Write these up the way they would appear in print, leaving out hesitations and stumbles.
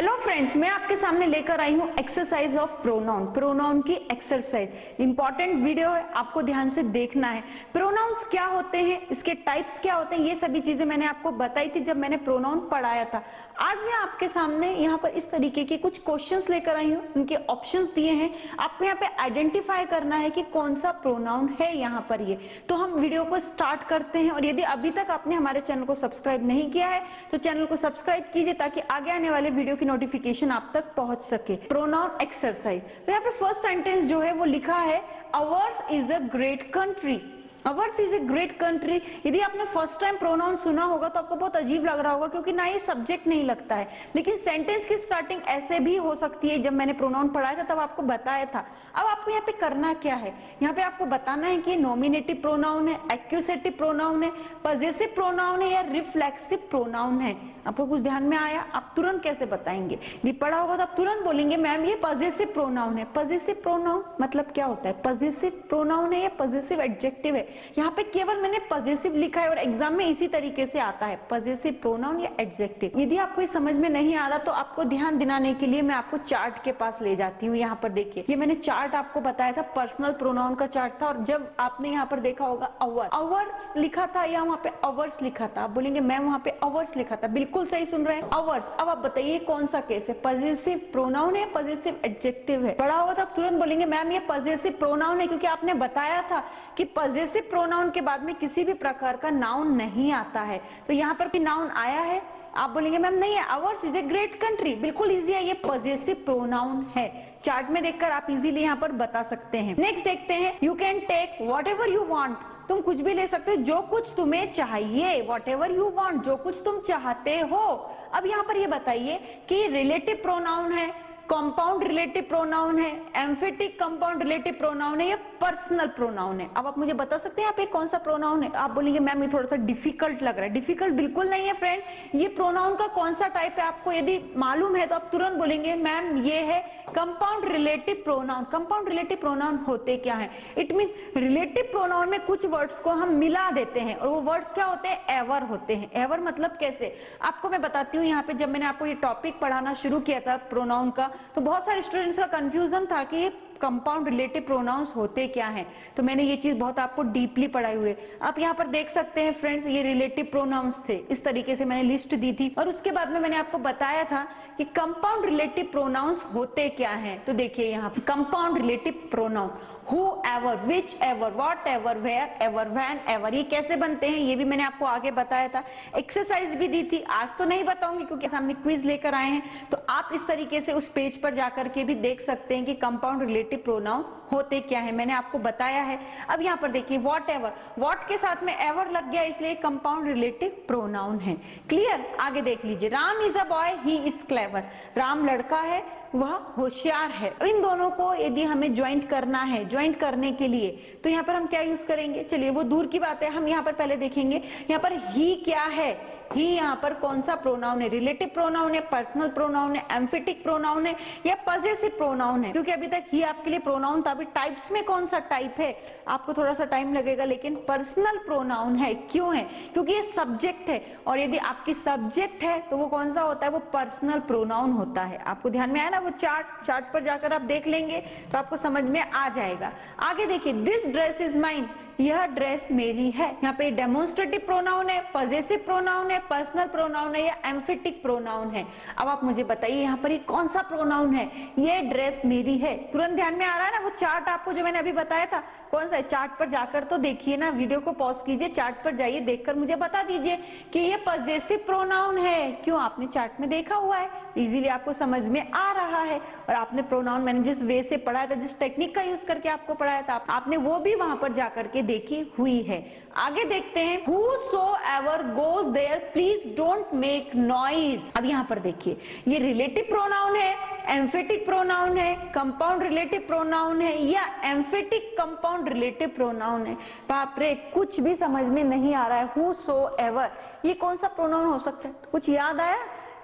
Hello friends, मैं आपके सामने लेकर आई हूँ एक्सरसाइज ऑफ प्रोनाउन। प्रोनाउन की एक्सरसाइज इंपॉर्टेंट वीडियो है, आपको ध्यान से देखना है। प्रोनाउंस क्या होते हैं, इसके टाइप्स क्या होते हैं, ये सभी चीजें मैंने आपको बताई थी जब मैंने प्रोनाउन पढ़ाया था। आज मैं आपके सामने यहाँ पर इस तरीके के कुछ क्वेश्चंस लेकर आई हूँ, उनके ऑप्शंस दिए हैं। आपको यहाँ पे आइडेंटिफाई करना है कि कौन सा प्रोनाउन है यहाँ पर ये। तो हम वीडियो को स्टार्ट करते हैं, और यदि अभी तक आपने हमारे चैनल को सब्सक्राइब नहीं किया है तो चैनल को सब्सक्राइब कीजिए ताकि आगे आने वाले वीडियो की नोटिफिकेशन आप तक पहुंच सके। Pronoun exercise. तो यहाँ पे फर्स्ट सेंटेंस जो है वो लिखा है, ours is a great country. Ours is a great country. यदि आपने फर्स्ट टाइम प्रोनाउन सुना होगा तो आपको बहुत अजीब लग रहा होगा, क्योंकि ना ये सब्जेक्ट नहीं लगता है। लेकिन सेंटेंस की स्टार्टिंग ऐसे भी हो सकती है। जब मैंने प्रोनाउन पढ़ाया था तब आपको बताया था। अब आपको यहाँ पे करना क्या है, यहाँ पे आपको बताना है कि नॉमिनेटिव प्रोनाउन है, एक्यूसेटिव प्रोनाउन है, पजेसिव प्रोनाउन है या रिफ्लेक्सिव प्रोनाउन है। आपको कुछ ध्यान में आया? आप तुरंत कैसे बताएंगे? यदि पढ़ा होगा तो आप तुरंत बोलेंगे मैम ये पजेसिव प्रोनाउन है। पजेसिव प्रोनाउन मतलब क्या होता है? पजेसिव प्रोनाउन है या पजेसिव एडजेक्टिव है? यहाँ पे केवल मैंने पजेसिव लिखा है और एग्जाम में इसी तरीके से आता है, पजेसिव प्रोनाउन या एडजेक्टिव। यदि आपको समझ में नहीं आ रहा तो आपको ध्यान दिलाने के लिए मैं आपको चार्ट के पास ले जाती हूँ। यहाँ पर देखिए, ये मैंने चार्ट आपको बताया था, पर्सनल प्रोनाउन का चार्ट था। और जब आपने यहाँ पर देखा होगा अवर्स लिखा था या वहाँ पे अवर्स लिखा था, आप बोलेंगे मैम वहाँ पे अवर्स लिखा था। बिल्कुल सही सुन रहे हैं, अवर्स। अब आप बताइए कौन सा केस है, पजेसिव प्रोनाउन है, पजेसिव एडजेक्टिव है? पढ़ा होगा तो आप तुरंत बोलेंगे मैम ये पजेसिव प्रोनाउन है, क्योंकि आपने बताया था कि पजेसिव प्रोनाउन के बाद में किसी भी प्रकार का नाउन नहीं आता है। तो यहाँ पर भी नाउन आया है, आप बोलेंगे मैम नहीं है, ours is a great country. बिल्कुल इजी है, ये पजेसिव प्रोनाउन है। चार्ट में देखकर आप इजीली यहाँ पर बता सकते हैं। नेक्स्ट देखते हैं, you can take whatever you want. तुम कुछ भी ले सकते हो, जो कुछ तुम्हें चाहिए। वॉट एवर यू वॉन्ट, जो कुछ तुम चाहते हो। अब यहाँ पर ये बताइए कि रिलेटिव प्रोनाउन है, कंपाउंड रिलेटिव प्रोनाउन है, एम्फेटिक कंपाउंड रिलेटिव प्रोनाउन है या पर्सनल प्रोनाउन है? अब आप मुझे बता सकते हैं यहाँ पे कौन सा प्रोनाउन है? आप बोलेंगे मैम ये थोड़ा सा डिफिकल्ट लग रहा है। डिफिकल्ट बिल्कुल नहीं है फ्रेंड, ये प्रोनाउन का कौन सा टाइप है आपको यदि मालूम है तो आप तुरंत बोलेंगे मैम ये है compound relative pronoun. Compound relative pronoun होते क्या है? इट मीन रिलेटिव प्रोनाउन में कुछ वर्ड्स को हम मिला देते हैं, और वो वर्ड्स क्या होते हैं? एवर होते हैं। एवर मतलब कैसे, आपको मैं बताती हूँ। यहाँ पे जब मैंने आपको ये टॉपिक पढ़ाना शुरू किया था प्रोनाउन का, तो बहुत सारे स्टूडेंट्स का कंफ्यूजन था कि कंपाउंड रिलेटिव प्रोनाउंस होते क्या हैं। तो मैंने ये चीज बहुत आपको डीपली पढ़ाई हुई है। आप यहाँ पर देख सकते हैं फ्रेंड्स, ये रिलेटिव प्रोनाउंस थे। इस तरीके से मैंने लिस्ट दी थी, और उसके बाद में मैंने आपको बताया था कि कंपाउंड रिलेटिव प्रोनाउंस होते क्या हैं। तो देखिए यहाँ पे compound relative pronoun, whoever, whichever, whatever, wherever, whenever, ये कैसे बनते हैं ये भी मैंने आपको आगे बताया था, एक्सरसाइज भी दी थी। आज तो नहीं बताऊंगी क्योंकि सामने क्विज लेकर आए हैं। तो आप इस तरीके से उस पेज पर जाकर के भी देख सकते हैं कि कंपाउंड रिलेटिव प्रोनाउन होते क्या है, मैंने आपको बताया है। अब यहाँ पर देखिए वॉट एवर, वॉट के साथ में एवर लग गया इसलिए कंपाउंड रिलेटिव प्रोनाउन है। क्लियर? आगे देख लीजिए, Ram is a boy, he is clever. Ram लड़का है, वह होशियार है। इन दोनों को यदि हमें ज्वाइंट करना है, ज्वाइंट करने के लिए तो यहाँ पर हम क्या यूज करेंगे? चलिए वो दूर की बात है, हम यहाँ पर पहले देखेंगे यहाँ पर ही क्या है। ही यहाँ पर कौन सा प्रोनाउन है? रिलेटिव प्रोनाउन है, पर्सनल प्रोनाउन है, एम्फेटिक प्रोनाउन है या पजेसिव प्रोनाउन है? क्योंकि अभी तक ही आपके लिए प्रोनाउन था, अभी टाइप्स में कौन सा टाइप है आपको थोड़ा सा टाइम लगेगा, लेकिन पर्सनल प्रोनाउन है। क्यों है? क्योंकि ये सब्जेक्ट है, और यदि आपकी सब्जेक्ट है तो वो कौन सा होता है? वो पर्सनल प्रोनाउन होता है। आपको ध्यान में आया ना? वो चार्ट पर जाकर आप देख लेंगे तो आपको समझ में आ जाएगा। आगे देखिए, दिस ड्रेस इज माइन, यह ड्रेस मेरी है। यहाँ पे डेमोन्स्ट्रेटिव प्रोनाउन है, पजेसिव प्रोनाउन है, पर्सनल प्रोनाउन है या एम्फेटिक प्रोनाउन है? अब आप मुझे बताइए यहाँ पर ये कौन सा प्रोनाउन है? ये ड्रेस मेरी है। तुरंत ध्यान में आ रहा है ना? वो चार्ट आपको जो मैंने अभी बताया था कौन सा है? चार्ट पर जाकर तो देखिए ना, वीडियो को पॉज कीजिए, चार्ट पर जाइए, देखकर मुझे बता दीजिए कि ये पजेसिव प्रोनाउन है। क्यों? आपने चार्ट में देखा हुआ है, इजीली आपको समझ में आ रहा है। और आपने प्रोनाउन मैंने जिस वे से पढ़ाया था, जिस टेक्निक का यूज करके आपको पढ़ाया था, आपने वो भी वहां पर जाकर के देखी हुई है। आगे देखते हैं, whosoever goes there please don't make noise। अब यहाँ पर देखिए, ये रिलेटिव प्रोनाउन है, एम्फेटिक प्रोनाउन है, कंपाउंड रिलेटिव प्रोनाउन है या एम्फेटिक कंपाउंड रिलेटिव प्रोनाउन है? बाप रे, कुछ भी समझ में नहीं आ रहा है। whosoever, ये कौन सा प्रोनाउन हो सकता है? कुछ याद आया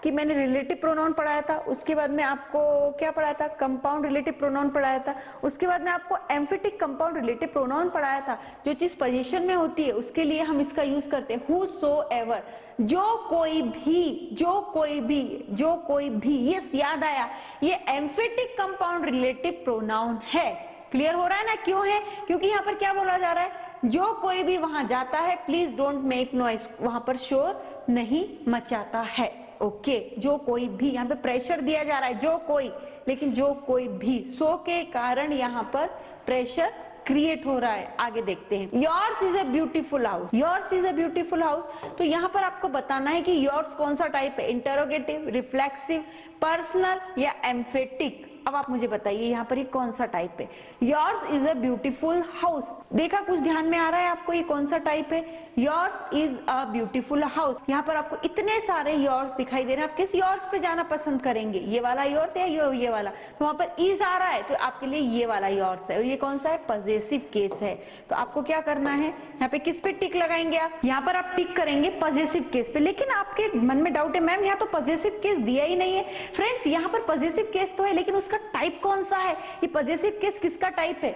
कि मैंने रिलेटिव प्रोनाउन पढ़ाया था, उसके बाद में आपको क्या पढ़ाया था, कंपाउंड रिलेटिव प्रोनाउन पढ़ाया था, उसके बाद में आपको एम्फेटिक कंपाउंड रिलेटिव प्रोनाउन पढ़ाया था। जो चीज पोजीशन में होती है उसके लिए हम इसका यूज करते हैं whosoever, जो कोई भी, जो कोई भी, जो कोई भी। यस, याद आया, ये एम्फेटिक कंपाउंड रिलेटिव प्रोनाउन है। क्लियर हो रहा है ना, क्यों है? क्योंकि यहाँ पर क्या बोला जा रहा है, जो कोई भी वहां जाता है प्लीज डोंट मेक नॉइस, वहां पर शोर नहीं मचाता है। ओके, जो कोई भी, यहाँ पे प्रेशर दिया जा रहा है जो कोई, लेकिन जो कोई भी, सो के कारण यहाँ पर प्रेशर क्रिएट हो रहा है। आगे देखते हैं, yours is a beautiful house, yours is a beautiful house. तो यहाँ पर आपको बताना है कि योर्स कौन सा टाइप है, इंटरोगेटिव, रिफ्लेक्सिव, पर्सनल या एम्फेटिक। अब आप मुझे बताइए यहाँ पर ये कौन सा टाइप है, yours is a beautiful house. देखा, कुछ ध्यान में आ रहा है आपको ये कौन सा टाइप है, yours is a beautiful house. यहाँ पर आपको इतने सारे योर्स दिखाई दे रहे हैं, आप किस योर्स पे जाना पसंद करेंगे, ये वाला योर्स या ये वाला? तो वहां पर इज आ रहा है तो आपके लिए ये वाला योर्स है, और ये कौन सा है, पॉजेसिव केस है। तो आपको क्या करना है, यहाँ पे किस पे टिक लगाएंगे आप, यहाँ पर आप टिक करेंगे पॉजेसिव केस पे। लेकिन आपके मन में डाउट है, मैम यहाँ तो पॉजेसिव केस दिया ही नहीं है। फ्रेंड्स, यहाँ पर पॉजेसिव केस तो है, लेकिन उसका टाइप कौन सा है, ये पॉजेसिव केस किसका टाइप है,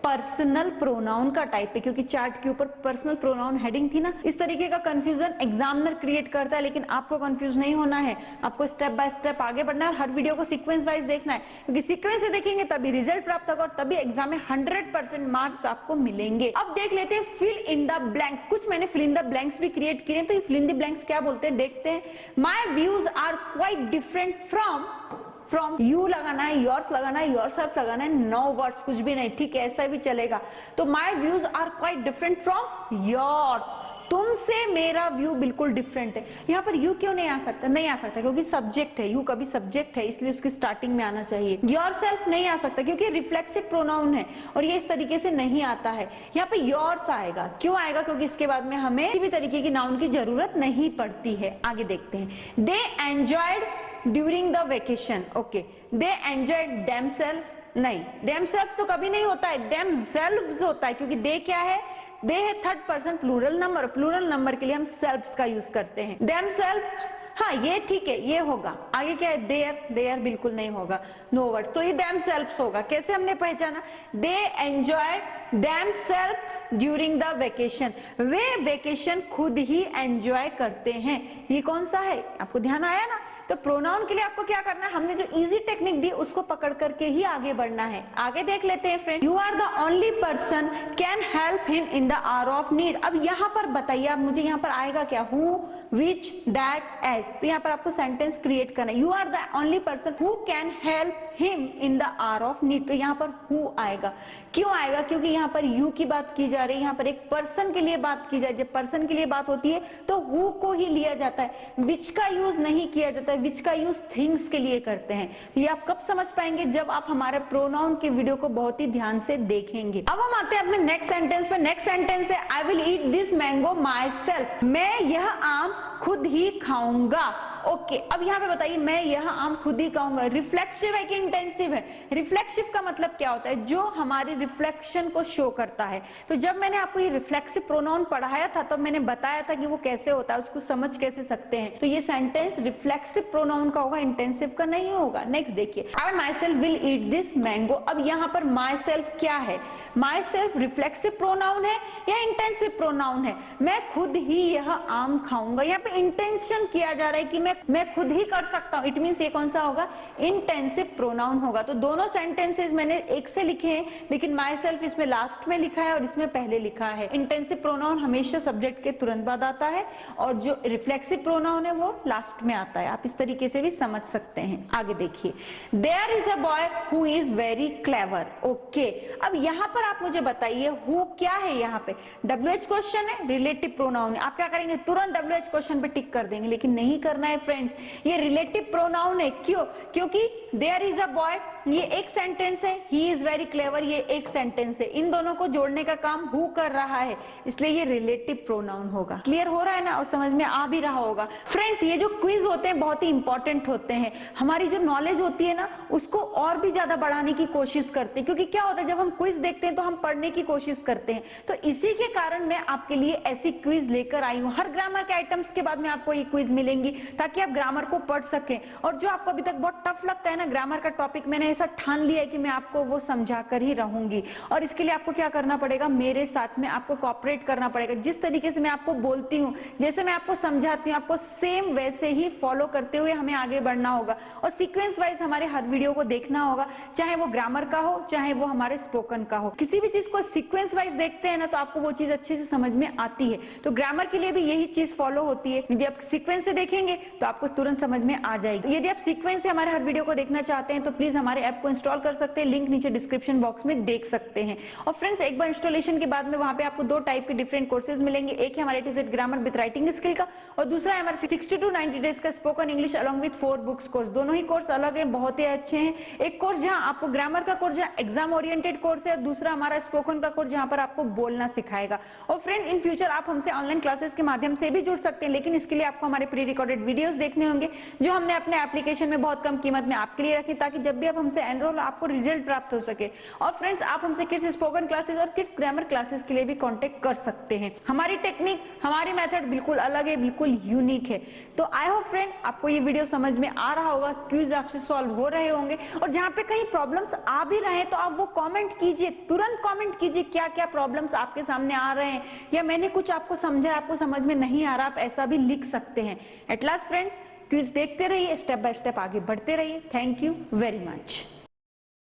पर्सनल प्रोनाउन का टाइप है। क्योंकि चार्ट के ऊपर पर्सनल प्रोनाउन हेडिंग थी ना, इस तरीके का कंफ्यूजन एग्जामिनर क्रिएट करता है, लेकिन आपको कंफ्यूज नहीं होना है, आपको स्टेप बाय स्टेप आगे बढ़ना है और हर वीडियो को सीक्वेंस वाइज देखना है, क्योंकि सीक्वेंस से देखेंगे तभी रिजल्ट प्राप्त होगा और तभी एग्जाम में 100% मार्क्स आपको मिलेंगे। अब देख लेते हैं फिल इन द ब्लैंक्स। कुछ मैंने फिल इन द ब्लैंक्स भी क्रिएट किए, तो ये फिल इन द ब्लैंक्स क्या बोलते हैं देखते हैं। My views are quite different from you लगाना है, योर्स लगाना है, योरसेल्फ लगाना है, नो वर्ड्स, कुछ भी नहीं, ठीक है, ऐसा भी चलेगा। तो my views are quite different from yours, तुमसे मेरा व्यू बिल्कुल डिफरेंट है। यहाँ पर यू क्यों नहीं आ सकता, नहीं आ सकता क्योंकि सब्जेक्ट है, यू कभी सब्जेक्ट है, इसलिए उसकी स्टार्टिंग में आना चाहिए। योरसेल्फ नहीं आ सकता क्योंकि रिफ्लेक्सिव प्रोनाउन है और ये इस तरीके से नहीं आता है। यहाँ पे योर्स आएगा, क्यों आएगा, क्योंकि इसके बाद में हमें किसी भी तरीके की नाउन की जरूरत नहीं पड़ती है। आगे देखते हैं, they enjoyed during the vacation. Okay, they enjoyed themselves, नहीं, देमसेल्फ तो कभी नहीं होता है, देमसेल्व्स होता है, क्योंकि दे क्या है, दे है third person plural number, plural number के लिए हम सेल्फ्स का यूज करते हैं। देमसेल्व्स, हाँ ये ठीक है, ये होगा। आगे क्या है, देयर, देयर बिल्कुल नहीं होगा, नो वर्ड्स, तो ये देमसेल्व्स होगा। कैसे हमने पहचाना, they enjoyed themselves during the vacation, वे वेकेशन खुद ही एंजॉय करते हैं। ये कौन सा है, आपको ध्यान आया ना। तो प्रोनाउन के लिए आपको क्या करना है, हमने जो इजी टेक्निक दी उसको पकड़ करके ही आगे बढ़ना है। आगे देख लेते हैं friend, you are the only person can help him in the hour of need. अब यहाँ पर बताइए आप मुझे, यहाँ पर आएगा क्या, हु, विच, दैट, एज। तो यहाँ पर आपको सेंटेंस क्रिएट करना है, you are the only person who can help him in the hour of need. तो यहाँ पर हु आएगा, क्यों आएगा, क्योंकि यहाँ पर यू की बात की जा रही है, यहाँ पर एक पर्सन के लिए बात की जाए, जब पर्सन के लिए बात होती है तो हु को ही लिया जाता है, विच का यूज नहीं किया जाता है, विच का यूज थिंग्स के लिए करते हैं। ये आप कब समझ पाएंगे, जब आप हमारे प्रोनाउन के वीडियो को बहुत ही ध्यान से देखेंगे। अब हम आते हैं अपने नेक्स्ट सेंटेंस पे। नेक्स्ट सेंटेंस है, I will eat this mango my self, मैं यह आम खुद ही खाऊंगा। ओके, अब यहाँ पे बताइए, मैं यह आम खुद ही खाऊंगा, रिफ्लेक्सिव है कि इंटेंसिव है? रिफ्लेक्सिव का मतलब क्या होता है, जो हमारी रिफ्लेक्शन को शो करता है। तो जब मैंने आपको ये रिफ्लेक्सिव प्रोनाउन पढ़ाया था तो मैंने बताया था कि वो कैसे होता है, उसको समझ कैसे सकते हैं। तो ये सेंटेंस रिफ्लेक्सिव प्रोनाउन का होगा, इंटेंसिव का नहीं होगा। नेक्स्ट देखिए, I myself will eat this mango. अब यहाँ पर माई सेल्फ क्या है, माई सेल्फ रिफ्लेक्सिव प्रोनाउन है या इंटेंसिव प्रोनाउन है? मैं खुद ही यह आम खाऊंगा, यहाँ पे इंटेंशन किया जा रहा है कि मैं खुद ही कर सकता हूं। इट मींस ये कौन सा होगा, इंटेंसिव प्रोनाउन होगा। तो दोनों सेंटेंसेस मैंने एक से लिखे हैं, लेकिन माई सेल्फ इसमें लास्ट में लिखा है और इसमें पहले लिखा है। इंटेंसिव प्रोनाउन हमेशा सब्जेक्ट के तुरंत बाद आता है और जो रिफ्लेक्सिव प्रोनाउन है वो लास्ट में आता है। आप इस तरीके से भी समझ सकते हैं। आगे देखिए, there is a boy who is very clever. Okay, अब यहाँ पर आप मुझे बताइए हु क्या है, यहाँ पे WH क्वेश्चन है, रिलेटिव प्रोनाउन है। आप क्या करेंगे, तुरंत WH क्वेश्चन पे टिक कर देंगे, लेकिन नहीं करना है फ्रेंड्स, ये रिलेटिव प्रोनाउन है। क्यों, क्योंकि देयर इज अ बॉय ये एक सेंटेंस है, ही इज वेरी क्लेवर ये एक सेंटेंस है, इन दोनों को जोड़ने का काम हु कर रहा है, इसलिए ये रिलेटिव प्रोनाउन होगा। क्लियर हो रहा है ना, और समझ में आ भी रहा होगा। फ्रेंड्स, ये जो क्विज होते हैं बहुत ही इंपॉर्टेंट होते हैं, हमारी जो नॉलेज होती है ना उसको और भी ज्यादा बढ़ाने की कोशिश करते हैं, क्योंकि क्या होता है जब हम क्विज देखते हैं तो हम पढ़ने की कोशिश करते हैं। तो इसी के कारण मैं आपके लिए ऐसी क्विज लेकर आई हूँ। हर ग्रामर के आइटम्स के बाद में आपको ये क्विज मिलेंगी, ताकि ताकि आप ग्रामर को पढ़ सकें। और जो आपको अभी तक बहुत टफ लगता है ना ग्रामर का टॉपिक, मैंने ऐसा ठान लिया है कि मैं आपको वो समझा कर ही रहूंगी। और इसके लिए आपको क्या करना पड़ेगा, मेरे साथ में आपको कोऑपरेट करना पड़ेगा। जिस तरीके से मैं आपको बोलती हूँ, जैसे मैं आपको समझाती हूँ, आपको सेम वैसे ही फॉलो करते हुए हमें आगे बढ़ना होगा। और सीक्वेंस वाइज हमारे हर वीडियो को देखना होगा, चाहे वो ग्रामर का हो चाहे वो हमारे स्पोकन का हो। किसी भी चीज को सीक्वेंस वाइज देखते हैं ना तो आपको वो चीज अच्छे से समझ में आती है। तो ग्रामर के लिए भी यही चीज फॉलो होती है। यदि आप सीक्वेंस से देखेंगे तो आपको तुरंत समझ में आ जाएगी। यदि आप सीक्वेंस से हमारे हर वीडियो को देखना चाहते हैं तो प्लीज हमारे ऐप को इंस्टॉल कर सकते हैं, लिंक नीचे डिस्क्रिप्शन बॉक्स में देख सकते हैं। और फ्रेंड्स, एक बार इंस्टॉलेशन के बाद में वहां पे आपको दो टाइप के डिफरेंट कोर्सेज मिलेंगे। एक है हमारे A to Z grammar with writing skill का, और दूसरा है हमारे 60 to 90 डेज का spoken English along with 4 books course. दोनों ही कोर्स अलग है, बहुत ही अच्छे हैं। एक कोर्स जहां आपको ग्रामर का कोर्स जहां एग्जाम ओरिएंटेड कोर्स है, और दूसरा हमारा स्पोकन का कोर्स जहां पर आपको बोलना सिखाएगा। और फ्रेंड, इन फ्यूचर आप हमसे ऑनलाइन क्लासेस के माध्यम से भी जुड़ सकते हैं, लेकिन इसके लिए आपको हमारे प्री रिकॉर्डेड वीडियोस देखने होंगे जो हमने अपने एप्लीकेशन में बहुत कम कीमत में आपके लिए रखी, ताकि जब भी आप हमसे एनरोल आपको रिजल्ट प्राप्त हो सके। और फ्रेंड्स, आप हमसे किड्स स्पोकन क्लासेस और किड्स ग्रामर क्लासेस के लिए भी कांटेक्ट कर सकते हैं। हमारी टेक्निक, हमारी मेथड बिल्कुल अलग है, बिल्कुल यूनिक है। तो आई होप फ्रेंड आपको ये वीडियो समझ में आ रहा होगा, क्विज आपसे सॉल्व हो रहे होंगे, और जहां पे कहीं प्रॉब्लम्स आ भी रहे हैं तो आप वो कमेंट कीजिए, तुरंत कमेंट कीजिए क्या क्या प्रॉब्लम्स आपके सामने आ रहे हैं, या मैंने कुछ आपको समझा आपको समझ में नहीं आ रहा, आप ऐसा भी लिख सकते हैं। एट लास्ट फ्रेंड्स, क्विज देखते रहिए, स्टेप बाय स्टेप आगे बढ़ते रहिए। Thank you very much.